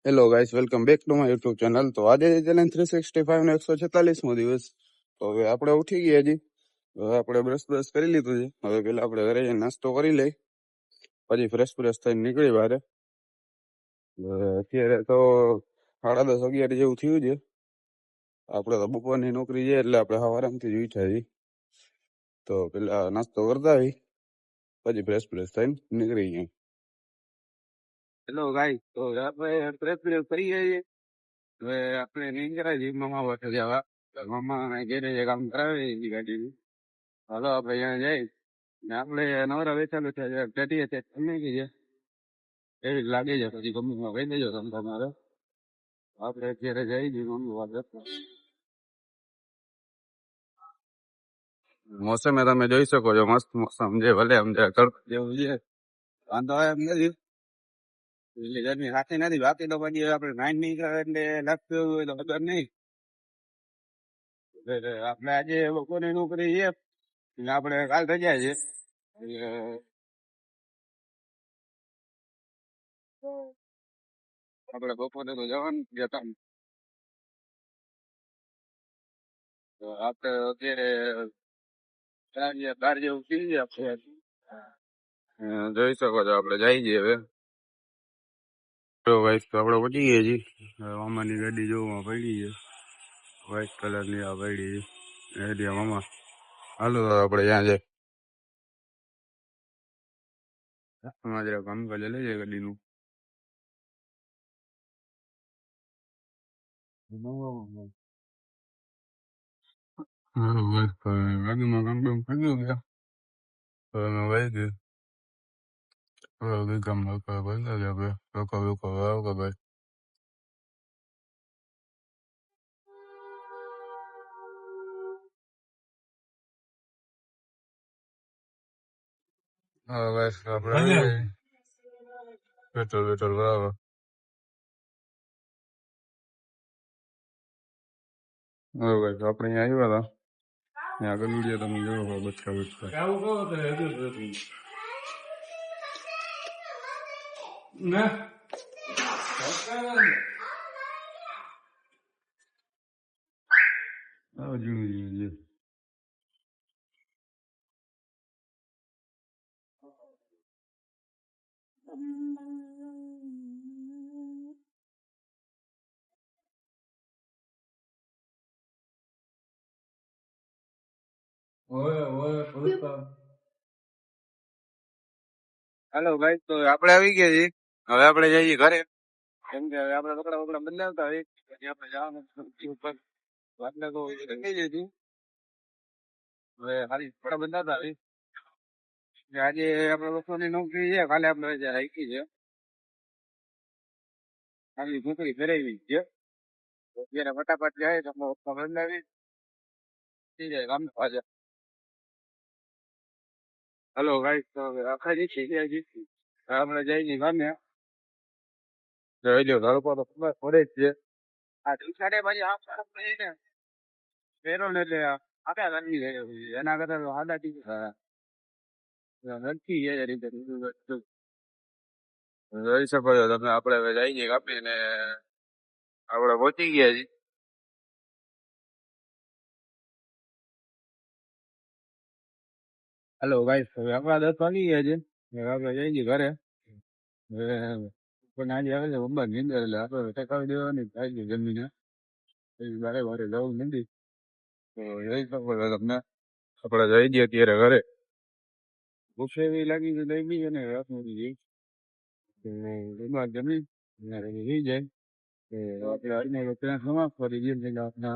Hello guys, welcome back to my YouTube channel. તો આજે challenge 365 નો 146મો દિવસ. તો હવે આપણે ઉઠી ગયા હજી. હવે આપણે બ્રશ કરી લીધું છે. હવે પેલા આપણે ઘરે જઈને નાસ્તો કરી લઈ, પછી ફ્રેશ થઈને નીકળી બહાર. અત્યારે તો 10:30-11 જેવું થયું છે. આપણે તો બપોરની નોકરી છે એટલે આપણે આરામથી જ ઉઠ્યા છીએ. તો પેલા નાસ્તો કરતા આવી, પછી ફ્રેશ થઈને નીકળી ગયા. હેલો ગાઈસ, તો આપણે ફ્રેશ કરી જઈએ. હવે આપણે નીકળ્યા છીએ મામા પાસે જવા. મામા ઘેરે કામ કરાવે છે ગાડીનું. હાલો આપણે અહીંયા જઈ ને આપણે નવરા બેઠેલું છે, ઘટીએ છે તમે કીધે એવી લાગે છે. પછી ગમે કહી દેજો તમે તમારે. આપણે ઘેરે જઈ છીએ મમ્મી પાસે. મોસમે તમે જોઈ શકો છો, મસ્ત મોસમ છે. ભલે આમ તડકો જેવું છે, વાંધો એમ નથી. એટલે ગરમી રાખી નથી. બાકી તો પછી આપણે નાઈન નીકળે એટલે લાગતું એવું હોય તો ખબર નહીં. આપણે આજે બપોરની નોકરી છે, આપણે કાલ રજા છે. આપણે બપોરે તો જવાનું જ હતા. આપણે અત્યારે 4 જેવું થઈ ગયા છે. જોઈ શકો છો આપણે જઈ છીએ હવે. તો ગાઈસ, તો આપણે પહોંચી ગયા છીએ. મામાની ગાડી જોવામાં પડી છે, વ્હાઈટ કલરની આ પડી છે. મામા હાલો આપણે ત્યાં જાય. જરા કામ કાજ લઈ જાય ગાડીનું. ગાડીમાં કામ થઈ ગયું ગયા. હવે મેં વહી ગયું. હવે કામ ભાઈ આપણે પેટ્રોલ બરાબર. હવે આપણે અહીંયા આવ્યા હતા, ત્યાં ગલુડિયા તમે જોયો બચકા ઝીણું હાલો ભાઈ, તો આપણે આવી ગયા છીએ. હવે આપણે જઈએ ઘરે, કેમ કે હવે આપણે કપડા બદલાવતા હોય પછી આપણે જવાનું ઉપર. એટલે તો થઈ જઈશું. હવે ખાલી કપડા બદલાતા હોય. આજે આપણે બપોરની નોકરી છે, કાલે આપણે રજા રાખી છે. ખાલી નોકરી ફેરવી છે. અત્યારે ફટાફટ જાય તો કપડા બદલાવી થઈ જાય કામ પાછા. હલો ગાઈસ, તો આખા જી આપણે જઈએ ગામે. જોઈ લો તડકો તો ખબર પડે જ છે. આ દિવસાડે પછી આમ ને ફેરો ને એટલે આખા ગરમી ગઈ. એના કરતા તો આદા નથી એ રીતે. જોઈ શકો છો તમે, આપણે હવે જઈએ કાપીને આપણે પહોંચી ગયા છીએ. હેલો ગાઈસ, હવે આપણા 10 વાગી ગયા છે. હવે આપણે જઈએ ઘરે. પણ આજે આવે છે બમ્બર નીંદર, એટલે આપણે ટકાવી દેવાની થાય છે જમીને. વારે જવું નથી. તો જોઈ શકો છો તમને, આપણે જઈ દઈએ અત્યારે ઘરે. ભૂખ એવી લાગી લઈ ગઈ ને રાતનું જઈ જમી રહી જાય. આપણે આજને ત્યાં સમાપ્ત કરી દઈએ. આપણે